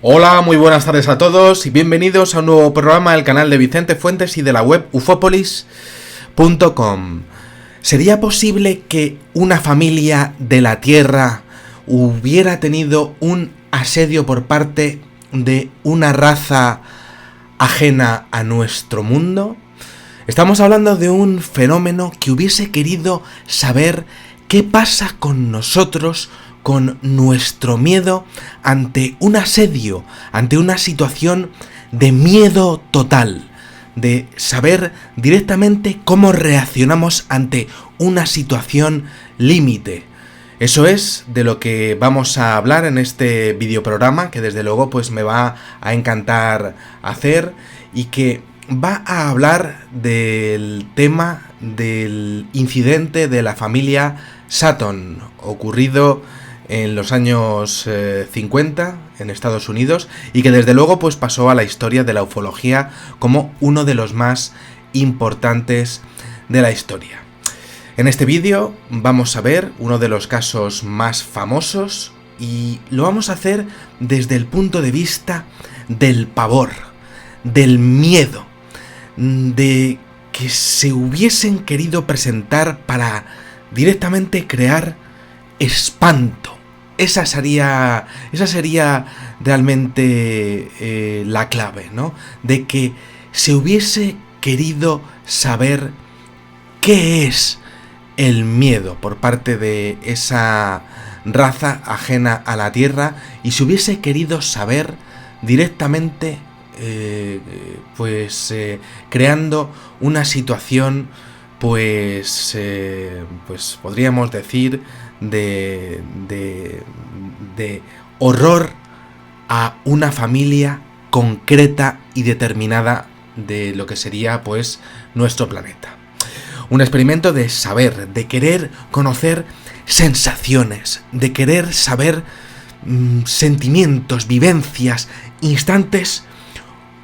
Hola, muy buenas tardes a todos y bienvenidos a un nuevo programa del canal de Vicente Fuentes y de la web ufopolis.com. ¿Sería posible que una familia de la Tierra hubiera tenido un asedio por parte de una raza ajena a nuestro mundo? Estamos hablando de un fenómeno que hubiese querido saber qué pasa con nosotros, con nuestro miedo ante un asedio, ante una situación de miedo total, de saber directamente cómo reaccionamos ante una situación límite. Eso es de lo que vamos a hablar en este videoprograma, que desde luego pues me va a encantar hacer y que va a hablar del tema del incidente de la familia Sutton, ocurrido en los años 50 en Estados Unidos y que desde luego pues pasó a la historia de la ufología como uno de los más importantes de la historia. En este vídeo vamos a ver uno de los casos más famosos y lo vamos a hacer desde el punto de vista del pavor, del miedo, de que se hubiesen querido presentar para directamente crear espanto. Esa sería realmente la clave, ¿no? De que se hubiese querido saber qué es el miedo por parte de esa raza ajena a la Tierra y se hubiese querido saber directamente creando una situación pues podríamos decir de horror a una familia concreta y determinada de lo que sería pues nuestro planeta. Un experimento de saber, de querer conocer sensaciones, de querer saber sentimientos, vivencias, instantes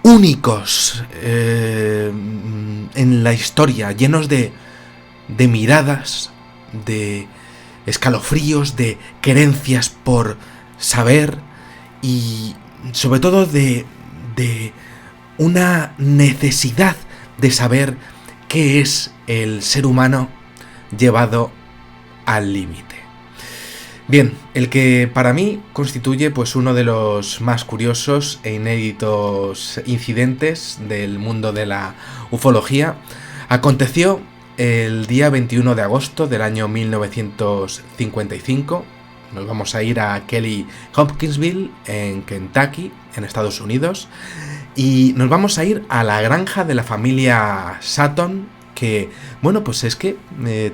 únicos en la historia, llenos de miradas, de escalofríos, de querencias por saber y sobre todo de una necesidad de saber qué es el ser humano llevado al límite. Bien, el que para mí constituye pues uno de los más curiosos e inéditos incidentes del mundo de la ufología aconteció el día 21 de agosto del año 1955. Nos vamos a ir a Kelly Hopkinsville, en Kentucky, en Estados Unidos, y nos vamos a ir a la granja de la familia Sutton, que, bueno, pues es que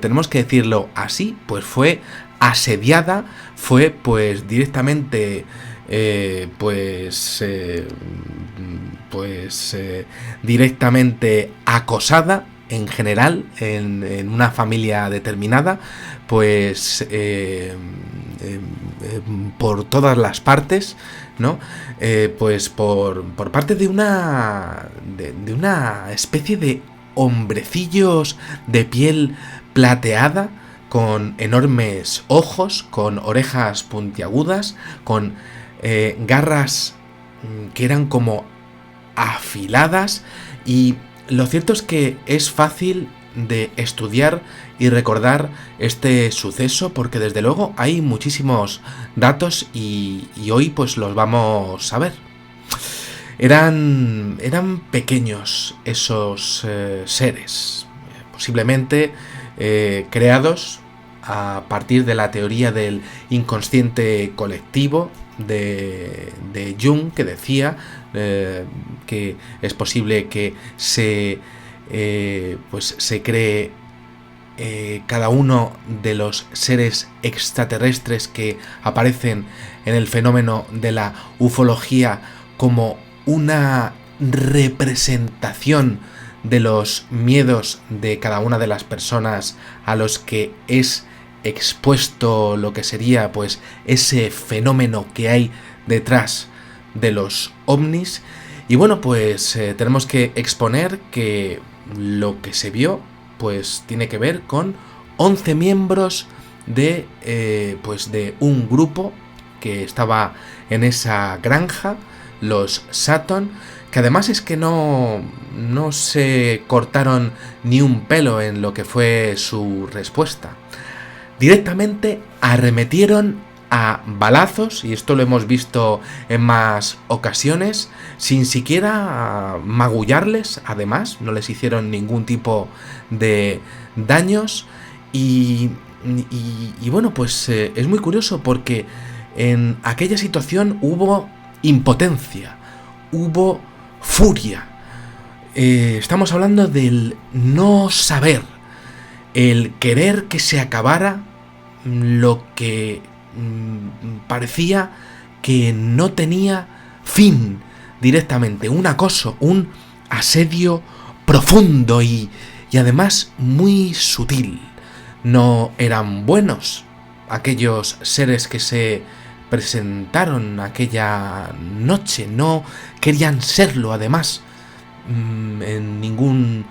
tenemos que decirlo así, pues fue asediada, fue pues directamente directamente acosada en general en una familia determinada, pues por todas las partes, ¿no? Pues por parte de una especie de hombrecillos de piel plateada, con enormes ojos, con orejas puntiagudas, con garras que eran como afiladas, y lo cierto es que es fácil de estudiar y recordar este suceso porque desde luego hay muchísimos datos y hoy pues los vamos a ver. Eran pequeños esos seres, posiblemente creados a partir de la teoría del inconsciente colectivo de Jung, que decía que es posible que se cree cada uno de los seres extraterrestres que aparecen en el fenómeno de la ufología como una representación de los miedos de cada una de las personas a los que es expuesto lo que sería pues ese fenómeno que hay detrás de los ovnis. Y bueno, pues tenemos que exponer que lo que se vio pues tiene que ver con 11 miembros de un grupo que estaba en esa granja, los Sutton, que además es que no se cortaron ni un pelo en lo que fue su respuesta. Directamente arremetieron a balazos, y esto lo hemos visto en más ocasiones, sin siquiera magullarles. Además, no les hicieron ningún tipo de daños. Y bueno, pues es muy curioso porque en aquella situación hubo impotencia, hubo furia. Estamos hablando del no saber, el querer que se acabara lo que parecía que no tenía fin directamente, un acoso, un asedio profundo y además muy sutil. No eran buenos aquellos seres que se presentaron aquella noche, no querían serlo además, en ningún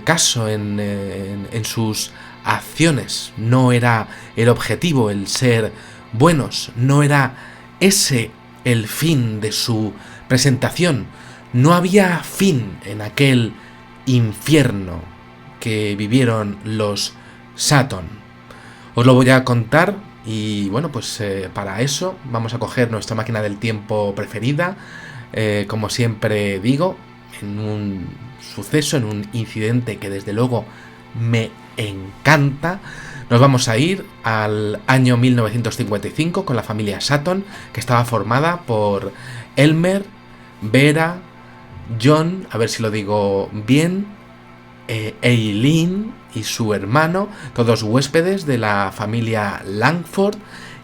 caso en sus acciones. No era el objetivo el ser buenos, no era ese el fin de su presentación. No había fin en aquel infierno que vivieron los Sutton. Os lo voy a contar y bueno, pues para eso vamos a coger nuestra máquina del tiempo preferida, como siempre digo, en un suceso, en un incidente que desde luego me encanta. Nos vamos a ir al año 1955 con la familia Sutton, que estaba formada por Elmer, Vera, John, a ver si lo digo bien, Eileen y su hermano, todos huéspedes de la familia Langford.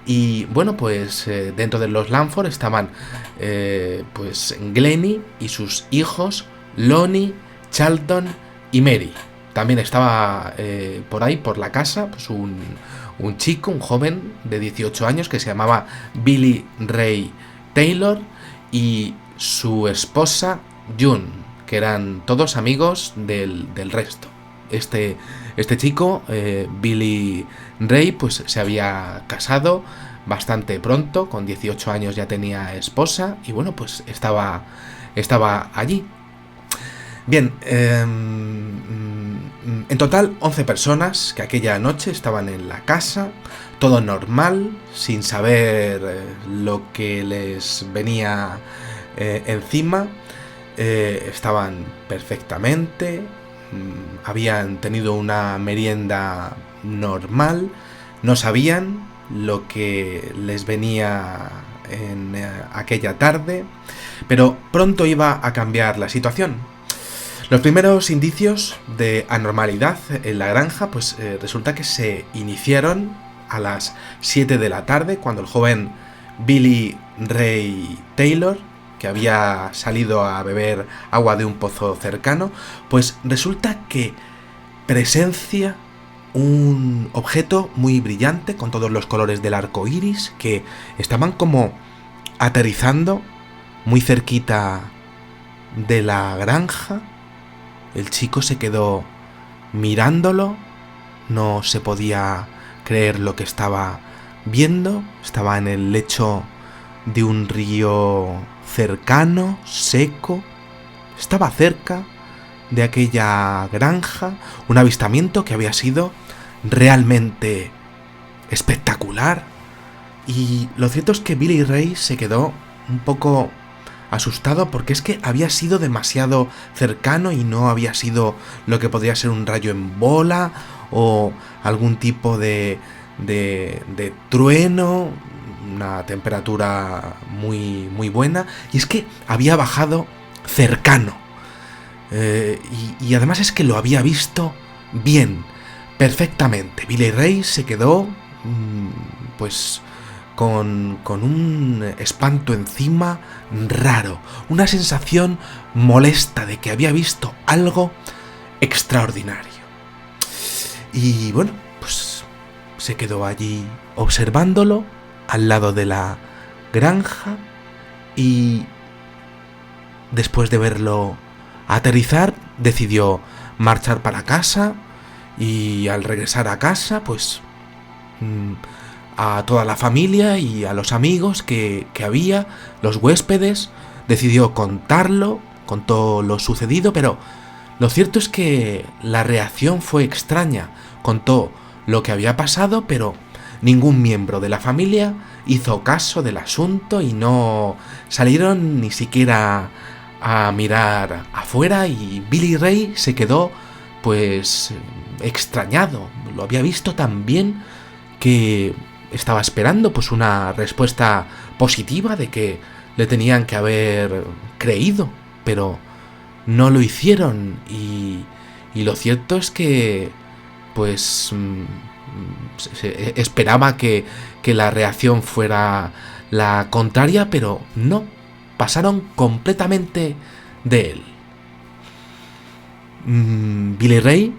Y bueno, pues dentro de los Langford estaban pues Glennie y sus hijos Lonnie, Charlton y Mary. También estaba por ahí, por la casa, pues un chico, un joven de 18 años que se llamaba Billy Ray Taylor, y su esposa June, que eran todos amigos del resto. Este chico, Billy Ray, pues se había casado bastante pronto, con 18 años ya tenía esposa, y bueno, pues estaba allí. Bien, en total 11 personas que aquella noche estaban en la casa, todo normal, sin saber lo que les venía encima. Estaban perfectamente, habían tenido una merienda normal, no sabían lo que les venía en aquella tarde, pero pronto iba a cambiar la situación. Los primeros indicios de anormalidad en la granja, pues resulta que se iniciaron a las 7 de la tarde, cuando el joven Billy Ray Taylor, que había salido a beber agua de un pozo cercano, pues resulta que presencia un objeto muy brillante con todos los colores del arco iris que estaban como aterrizando muy cerquita de la granja. El chico se quedó mirándolo, no se podía creer lo que estaba viendo. Estaba en el lecho de un río cercano, seco. Estaba cerca de aquella granja, un avistamiento que había sido realmente espectacular. Y lo cierto es que Billy Ray se quedó un poco asustado porque es que había sido demasiado cercano y no había sido lo que podría ser un rayo en bola o algún tipo de trueno, una temperatura muy, muy buena, y es que había bajado cercano. Y además es que lo había visto bien, perfectamente. Billy Ray se quedó pues con un espanto encima raro, una sensación molesta de que había visto algo extraordinario. Y bueno, pues se quedó allí observándolo al lado de la granja, y después de verlo aterrizar decidió marchar para casa. Y al regresar a casa, pues a toda la familia y a los amigos que había, los huéspedes. Decidió contarlo, contó lo sucedido, pero lo cierto es que la reacción fue extraña. Contó lo que había pasado, pero ningún miembro de la familia hizo caso del asunto y no salieron ni siquiera a mirar afuera, y Billy Ray se quedó pues extrañado. Lo había visto tan bien que estaba esperando pues una respuesta positiva de que le tenían que haber creído, pero no lo hicieron, y lo cierto es que pues se esperaba que la reacción fuera la contraria, pero no, pasaron completamente de él. Billy Ray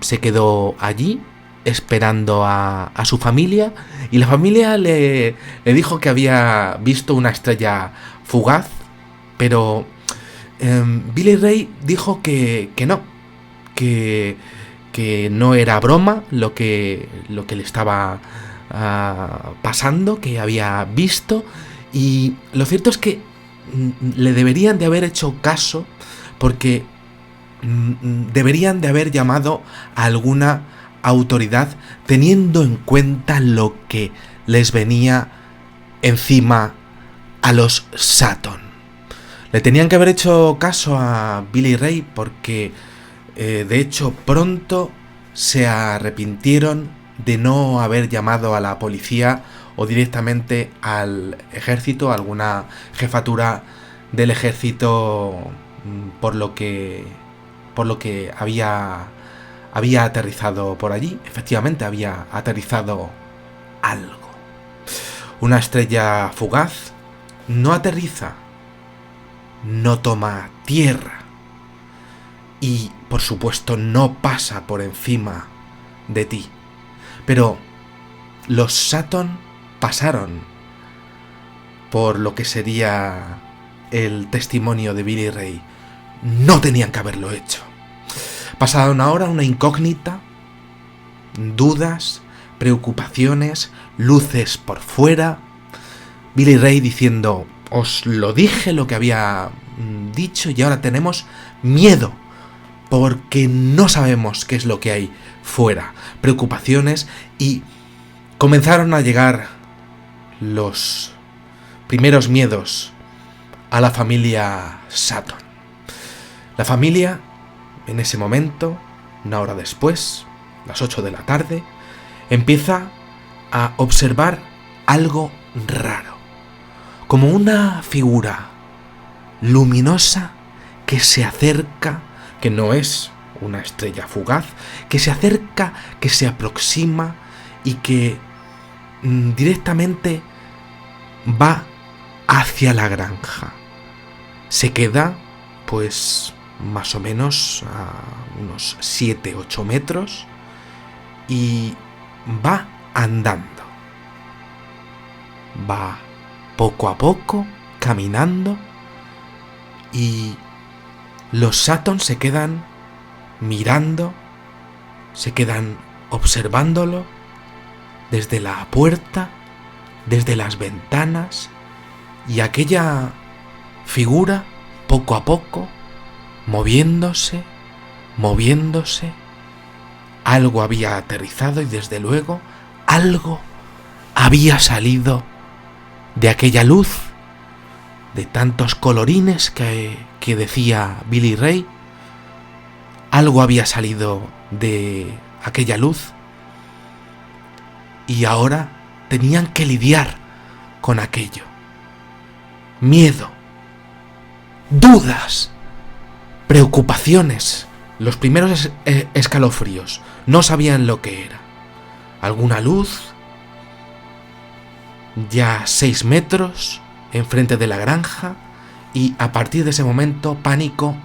se quedó allí esperando a su familia, y la familia le dijo que había visto una estrella fugaz, pero Billy Ray dijo que no, que no era broma lo que le estaba pasando, que había visto, y lo cierto es que le deberían de haber hecho caso, porque deberían de haber llamado a alguna autoridad teniendo en cuenta lo que les venía encima a los Sutton. Le tenían que haber hecho caso a Billy Ray porque de hecho pronto se arrepintieron de no haber llamado a la policía o directamente al ejército, a alguna jefatura del ejército, por lo que había aterrizado por allí. Efectivamente había aterrizado algo. Una estrella fugaz no aterriza, no toma tierra y, por supuesto, no pasa por encima de ti. Pero los Sutton pasaron por lo que sería el testimonio de Billy Ray. No tenían que haberlo hecho. Pasaron ahora una incógnita, dudas, preocupaciones, luces por fuera. Billy Ray diciendo: os lo dije lo que había dicho y ahora tenemos miedo porque no sabemos qué es lo que hay fuera. Preocupaciones, y comenzaron a llegar los primeros miedos a la familia Sutton. La familia, en ese momento, una hora después, las 8 de la tarde, empieza a observar algo raro, como una figura luminosa que se acerca, que no es una estrella fugaz, que se acerca, que se aproxima y que directamente va hacia la granja. Se queda, pues, más o menos a unos 7-8 metros y va andando. Va poco a poco, caminando, y los Sutton se quedan mirando, se quedan observándolo desde la puerta, desde las ventanas, y aquella figura poco a poco moviéndose, algo había aterrizado y desde luego algo había salido de aquella luz, de tantos colorines que decía Billy Ray. Algo había salido de aquella luz y ahora tenían que lidiar con aquello. Miedo, dudas, preocupaciones, los primeros escalofríos. No sabían lo que era. Alguna luz, ya 6 metros enfrente de la granja, y a partir de ese momento pánico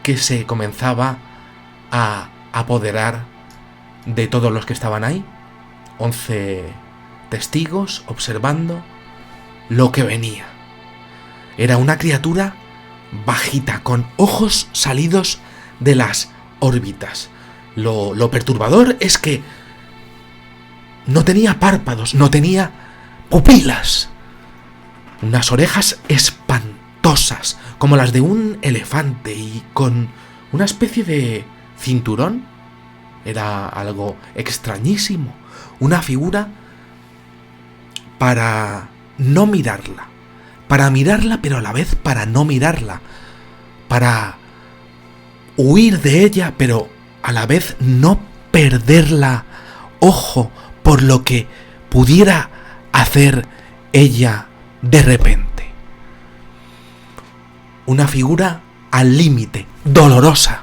que se comenzaba a apoderar de todos los que estaban ahí. 11 testigos observando lo que venía. Era una criatura bajita, con ojos salidos de las órbitas. Lo perturbador es que no tenía párpados, no tenía pupilas. Unas orejas espantosas, como las de un elefante, y con una especie de cinturón. Era algo extrañísimo. Una figura para no mirarla. Para mirarla, pero a la vez para no mirarla. Para huir de ella, pero a la vez no perderla ojo por lo que pudiera hacer ella de repente. Una figura al límite, dolorosa,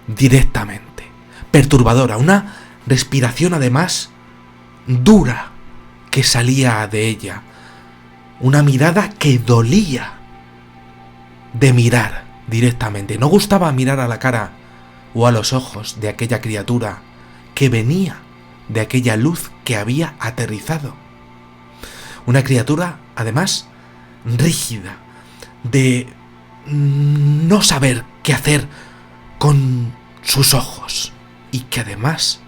directamente, perturbadora, una respiración además dura que salía de ella, una mirada que dolía de mirar directamente. No gustaba mirar a la cara o a los ojos de aquella criatura que venía de aquella luz que había aterrizado. Una criatura, además, rígida, de no saber qué hacer con sus ojos, y que además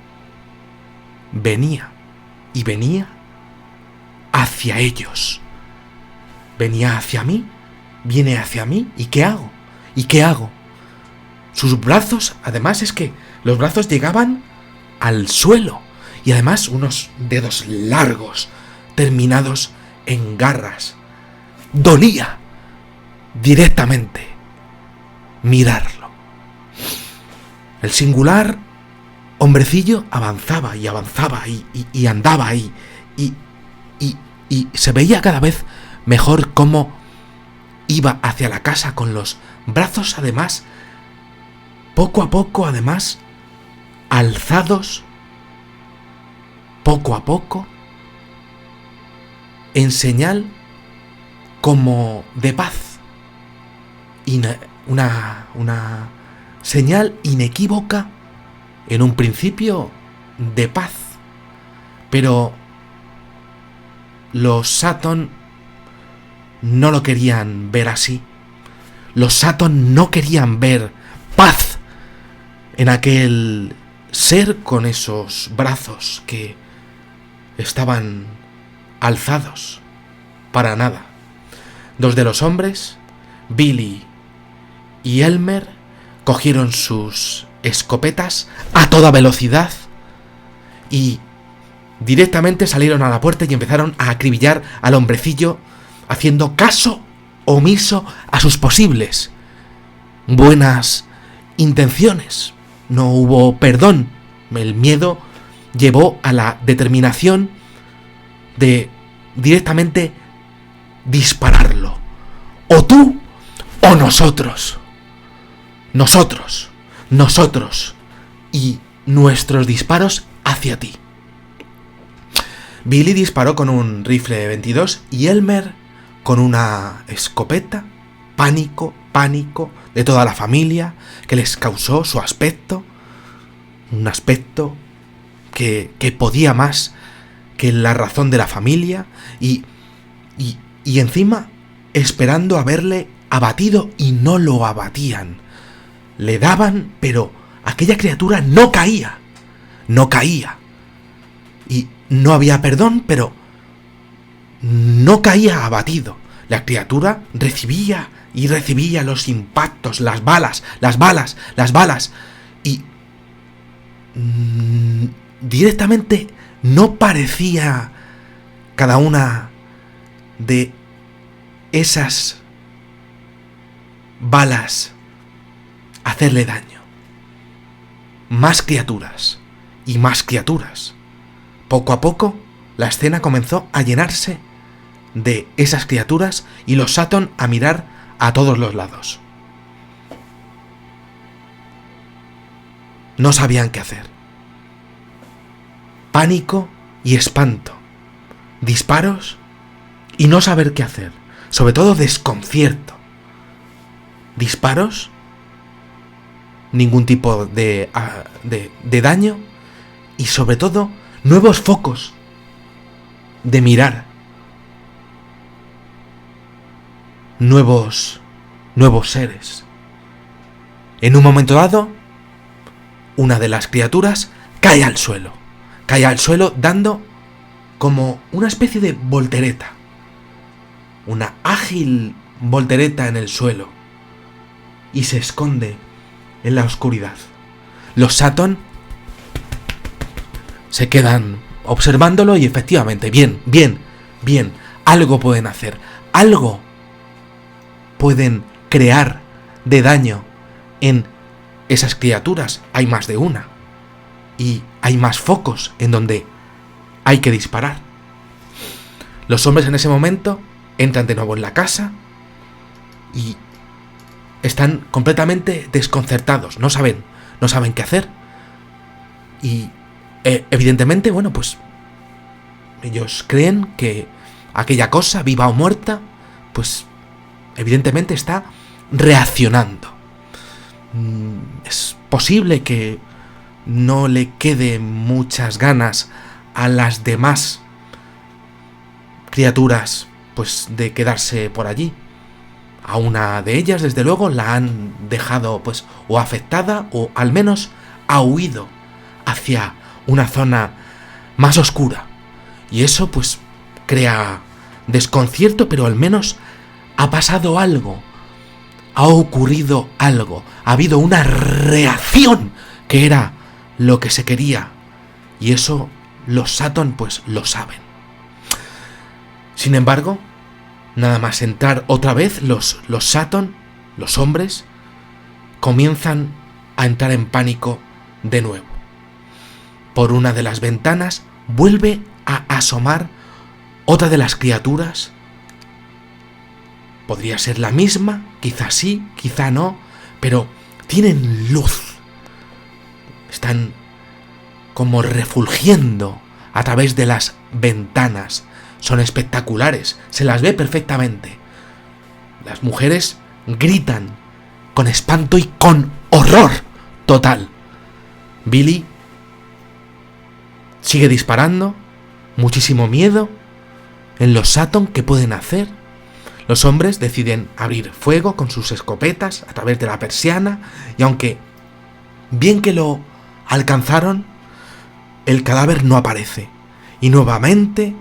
venía hacia ellos. Venía hacia mí, viene hacia mí, ¿y qué hago? ¿Y qué hago? Sus brazos, además es que los brazos llegaban al suelo, y además unos dedos largos, terminados en garras. Dolía directamente mirarlo. El singular hombrecillo avanzaba y avanzaba y andaba ahí, y se veía cada vez mejor cómo iba hacia la casa con los brazos, además, poco a poco, además, alzados, poco a poco, en señal como de paz. Una señal inequívoca, en un principio, de paz. Pero los Saturn no lo querían ver así. Los Saturn no querían ver paz en aquel ser con esos brazos que estaban alzados. Para nada. Dos de los hombres, Billy y Elmer, cogieron sus escopetas a toda velocidad y directamente salieron a la puerta y empezaron a acribillar al hombrecillo, haciendo caso omiso a sus posibles buenas intenciones. No hubo perdón. El miedo llevó a la determinación de directamente dispararlo. O tú o nosotros. Nosotros. Y nuestros disparos hacia ti. Billy disparó con un rifle de 22 y Elmer con una escopeta. Pánico de toda la familia que les causó su aspecto. Un aspecto que podía más que la razón de la familia. Y encima esperando a verle abatido, y no lo abatían. Le daban, pero aquella criatura no caía. Y no había perdón, pero no caía abatido. La criatura recibía y recibía los impactos, las balas. Y directamente no parecía cada una de esas balas hacerle daño. Más criaturas y más criaturas. Poco a poco, la escena comenzó a llenarse de esas criaturas y los Saturn a mirar a todos los lados. No sabían qué hacer. Pánico y espanto. Disparos y no saber qué hacer. Sobre todo desconcierto. Disparos, ningún tipo de daño, y sobre todo nuevos focos de mirar. Nuevos seres. En un momento dado, una de las criaturas cae al suelo. cae al suelo dando como una especie de voltereta. Una ágil voltereta en el suelo. Y se esconde en la oscuridad. Los Sutton se quedan observándolo y efectivamente, bien, algo pueden hacer. Algo pueden crear de daño en esas criaturas. Hay más de una. Y hay más focos en donde hay que disparar. Los hombres en ese momento entran de nuevo en la casa y están completamente desconcertados. No saben qué hacer. Y evidentemente, bueno, pues ellos creen que aquella cosa, viva o muerta, pues evidentemente está reaccionando. Es posible que no le quede muchas ganas a las demás criaturas pues de quedarse por allí. A una de ellas, desde luego, la han dejado pues o afectada o al menos ha huido hacia una zona más oscura. Y eso pues crea desconcierto, pero al menos ha pasado algo. Ha ocurrido algo. Ha habido una reacción que era lo que se quería. Y eso los Sutton pues lo saben. Sin embargo, nada más entrar otra vez, los Sutton, los hombres, comienzan a entrar en pánico de nuevo. Por una de las ventanas vuelve a asomar otra de las criaturas. Podría ser la misma, quizá sí, quizá no, pero tienen luz. Están como refulgiendo a través de las ventanas. Son espectaculares, se las ve perfectamente. Las mujeres gritan con espanto y con horror total. Billy sigue disparando, muchísimo miedo en los Sutton. ¿Qué pueden hacer? Los hombres deciden abrir fuego con sus escopetas a través de la persiana y aunque bien que lo alcanzaron, el cadáver no aparece. Y nuevamente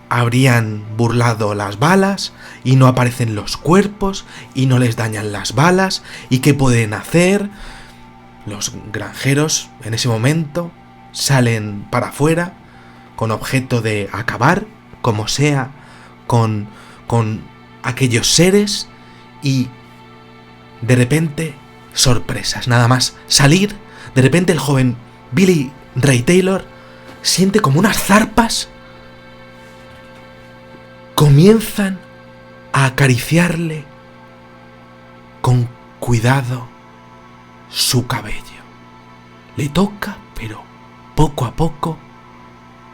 habrían burlado las balas y no aparecen los cuerpos y no les dañan las balas. ¿Y qué pueden hacer? Los granjeros en ese momento salen para afuera con objeto de acabar, como sea, con aquellos seres y de repente, sorpresas, nada más salir, de repente el joven Billy Ray Taylor siente como unas zarpas comienzan a acariciarle con cuidado su cabello. Le toca, pero poco a poco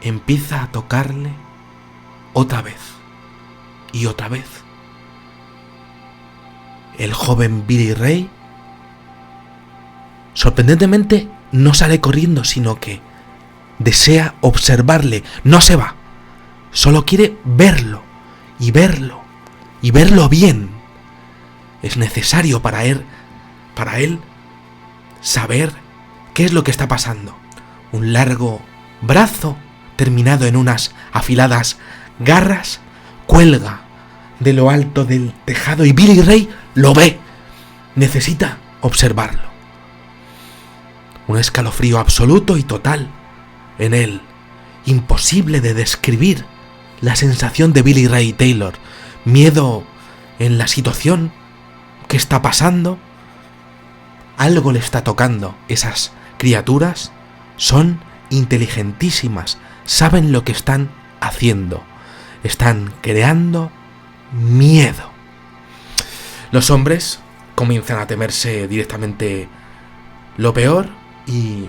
empieza a tocarle otra vez y otra vez. El joven Billy Ray sorprendentemente no sale corriendo, sino que desea observarle. No se va, solo quiere verlo y verlo y verlo bien. Es necesario para él saber qué es lo que está pasando. Un largo brazo terminado en unas afiladas garras cuelga de lo alto del tejado y Billy Ray lo ve. Necesita observarlo. Un escalofrío absoluto y total en él. Imposible de describir la sensación de Billy Ray Taylor. Miedo en la situación que está pasando. Algo le está tocando. Esas criaturas son inteligentísimas. Saben lo que están haciendo. Están creando miedo. Los hombres comienzan a temerse directamente lo peor y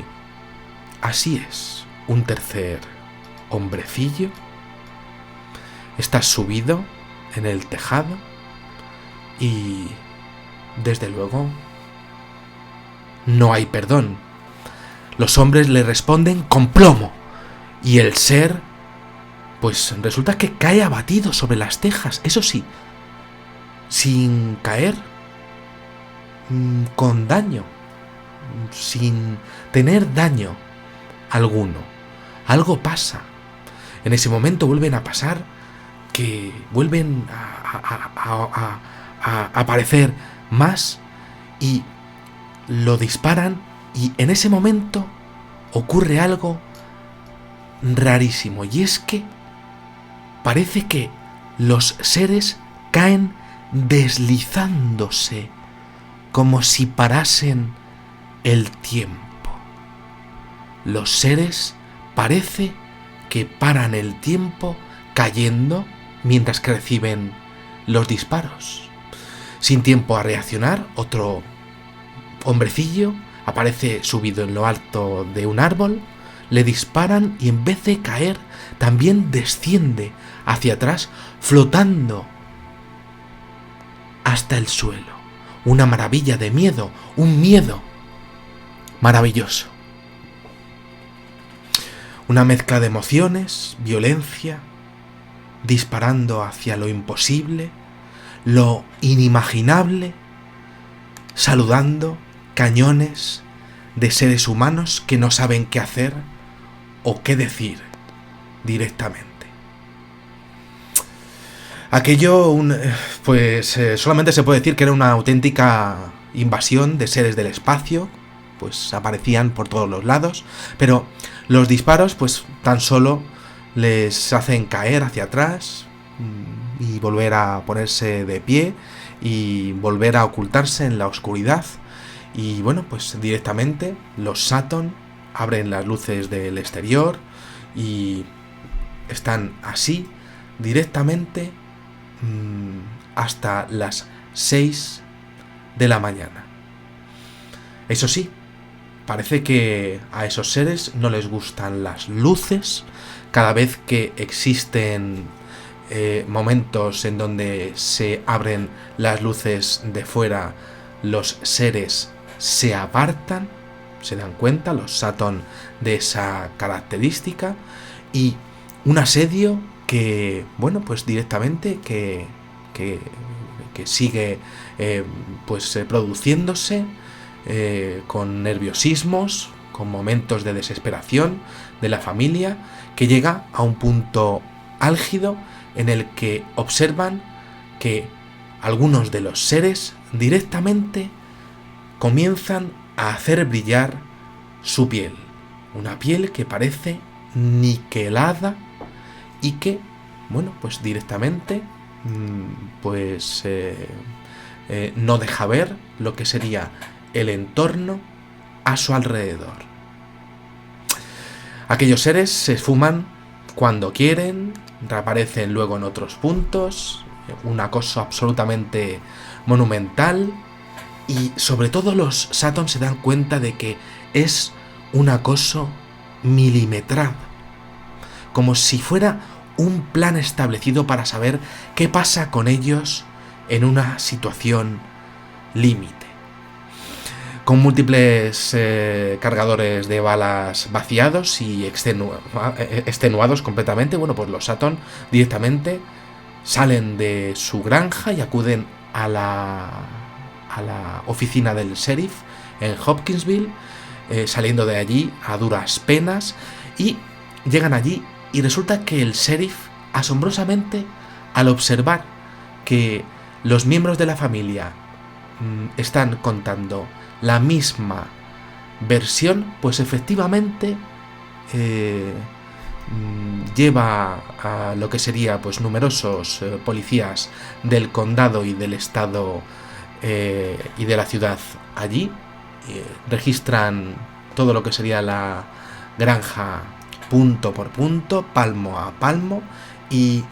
así es. Un tercer hombrecillo está subido en el tejado y desde luego no hay perdón. Los hombres le responden con plomo y el ser pues resulta que cae abatido sobre las tejas, eso sí, sin caer con daño, sin tener daño alguno. algo pasa. En ese momento vuelven a pasar, que vuelven a aparecer más y lo disparan, y en ese momento ocurre algo rarísimo, y es que parece que los seres caen deslizándose, como si parasen el tiempo. Los seres parece que paran el tiempo cayendo mientras que reciben los disparos. Sin tiempo a reaccionar, otro hombrecillo aparece subido en lo alto de un árbol, le disparan y en vez de caer, también desciende hacia atrás, flotando hasta el suelo. Una maravilla de miedo, un miedo maravilloso. Una mezcla de emociones, violencia, disparando hacia lo imposible, lo inimaginable, saludando cañones de seres humanos que no saben qué hacer o qué decir directamente. Aquello, solamente se puede decir que era una auténtica invasión de seres del espacio, pues aparecían por todos los lados, pero los disparos pues tan solo les hacen caer hacia atrás y volver a ponerse de pie y volver a ocultarse en la oscuridad. Y bueno, pues directamente los Saturn abren las luces del exterior y están así directamente hasta las 6 de la mañana. Eso sí, parece que a esos seres no les gustan las luces. Cada vez que existen momentos en donde se abren las luces de fuera, los seres se apartan, se dan cuenta los Saturn de esa característica, y un asedio que, bueno, pues directamente que sigue produciéndose con nerviosismos, con momentos de desesperación de la familia, que llega a un punto álgido en el que observan que algunos de los seres directamente comienzan a hacer brillar su piel, una piel que parece niquelada y que, bueno, pues directamente no deja ver lo que sería el entorno a su alrededor. Aquellos seres se esfuman cuando quieren, reaparecen luego en otros puntos, un acoso absolutamente monumental, y sobre todo los Saturn se dan cuenta de que es un acoso milimetrado, como si fuera un plan establecido para saber qué pasa con ellos en una situación límite. Con múltiples cargadores de balas vaciados y extenuados completamente, bueno, pues los Saturn directamente salen de su granja y acuden a la oficina del sheriff en Hopkinsville, saliendo de allí a duras penas, y llegan allí y resulta que el sheriff, asombrosamente, al observar que los miembros de la familia están contando la misma versión, pues efectivamente lleva a lo que sería pues numerosos policías del condado y del estado y de la ciudad allí, registran todo lo que sería la granja punto por punto, palmo a palmo, y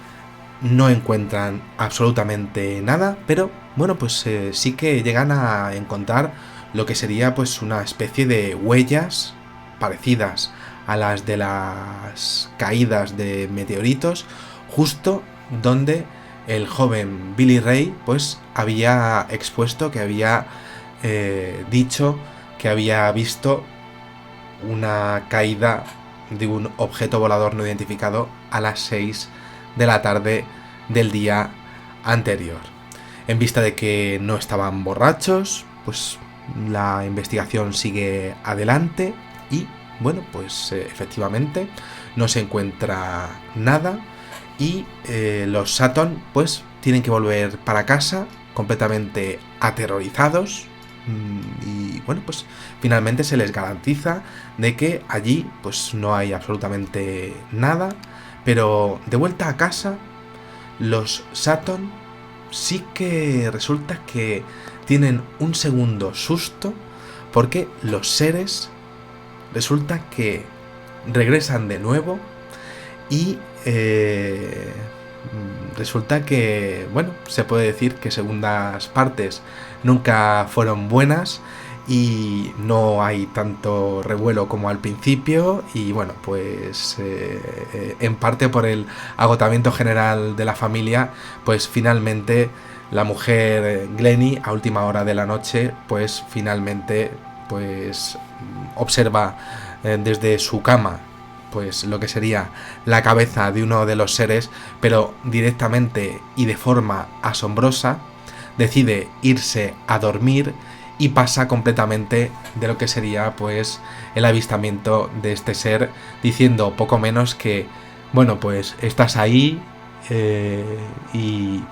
no encuentran absolutamente nada, pero bueno, pues sí que llegan a encontrar lo que sería pues una especie de huellas parecidas a las de las caídas de meteoritos, justo donde el joven Billy Ray pues había expuesto que había dicho que había visto una caída de un objeto volador no identificado a las 6 de la tarde del día anterior. En vista de que no estaban borrachos, pues la investigación sigue adelante y, bueno, pues efectivamente no se encuentra nada y los Sutton pues tienen que volver para casa completamente aterrorizados. Y bueno, pues finalmente se les garantiza de que allí pues no hay absolutamente nada, pero de vuelta a casa los Sutton sí que resulta que tienen un segundo susto, porque los seres resulta que regresan de nuevo y resulta que, bueno, se puede decir que segundas partes nunca fueron buenas y no hay tanto revuelo como al principio y bueno, pues en parte por el agotamiento general de la familia, pues finalmente la mujer Glennie a última hora de la noche pues finalmente pues observa desde su cama pues lo que sería la cabeza de uno de los seres, pero directamente y de forma asombrosa decide irse a dormir y pasa completamente de lo que sería pues el avistamiento de este ser, diciendo poco menos que bueno, pues estás ahí y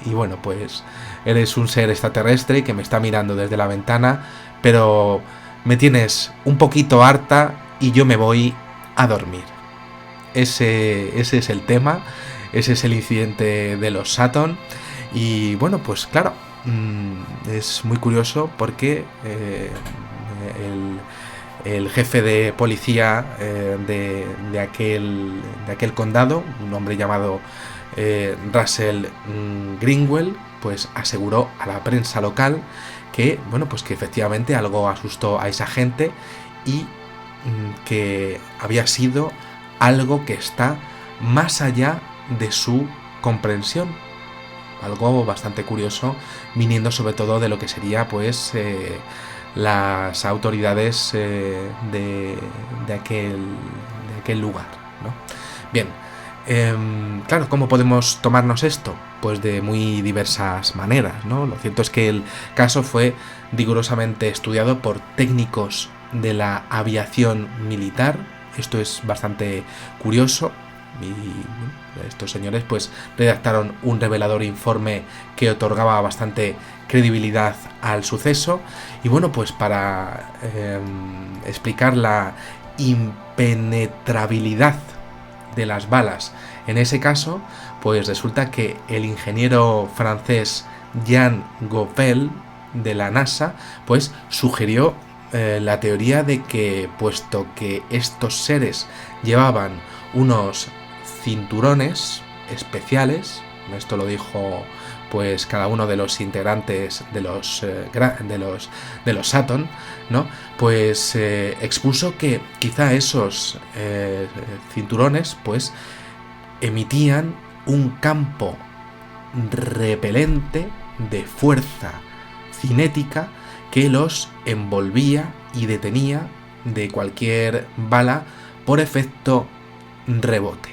bueno, pues eres un ser extraterrestre que me está mirando desde la ventana, pero me tienes un poquito harta y yo me voy a dormir. Ese es el tema, ese es el incidente de los Sutton. Y bueno, pues claro, es muy curioso porque el jefe de policía de aquel condado, un hombre llamado Russell Greenwell, pues aseguró a la prensa local que, bueno, pues que efectivamente algo asustó a esa gente y que había sido algo que está más allá de su comprensión. Algo bastante curioso, viniendo sobre todo de lo que sería pues las autoridades de aquel lugar, ¿no? Bien, claro, ¿cómo podemos tomarnos esto? Pues de muy diversas maneras, ¿no? Lo cierto es que el caso fue rigurosamente estudiado por técnicos de la aviación militar. Esto es bastante curioso y bueno, estos señores pues redactaron un revelador informe que otorgaba bastante credibilidad al suceso y bueno, pues para explicar la impenetrabilidad de las balas en ese caso, pues resulta que el ingeniero francés Jean Goupil de la NASA pues sugirió la teoría de que, puesto que estos seres llevaban unos cinturones especiales, esto lo dijo pues cada uno de los integrantes de los Sutton, ¿no? Pues expuso que quizá esos cinturones pues emitían un campo repelente de fuerza cinética que los envolvía y detenía de cualquier bala por efecto rebote.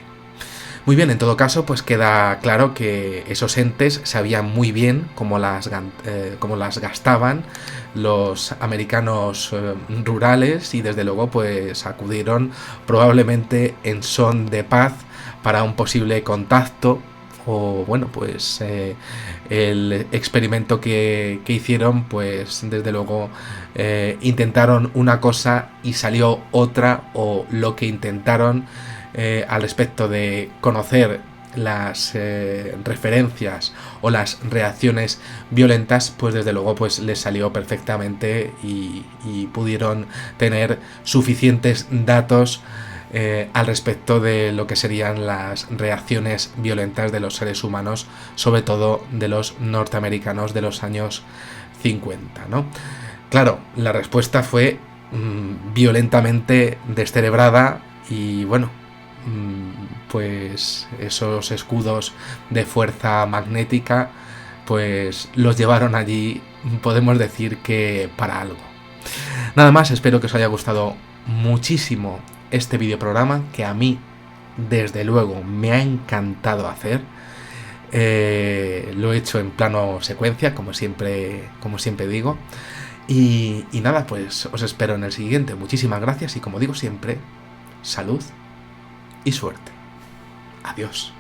Muy bien, en todo caso, pues queda claro que esos entes sabían muy bien cómo las gastaban los americanos rurales y desde luego pues acudieron probablemente en son de paz para un posible contacto o bueno, pues el experimento que hicieron, pues desde luego intentaron una cosa y salió otra, o lo que intentaron al respecto de conocer las referencias o las reacciones violentas, pues desde luego pues les salió perfectamente y pudieron tener suficientes datos al respecto de lo que serían las reacciones violentas de los seres humanos, sobre todo de los norteamericanos de los años 50, ¿no? Claro, la respuesta fue violentamente descerebrada y bueno, pues esos escudos de fuerza magnética pues los llevaron allí, podemos decir que para algo. Nada más, espero que os haya gustado muchísimo este videoprograma, que a mí desde luego me ha encantado hacer. Lo he hecho en plano secuencia, como siempre digo. Y nada, pues os espero en el siguiente. Muchísimas gracias y como digo siempre, salud y suerte. Adiós.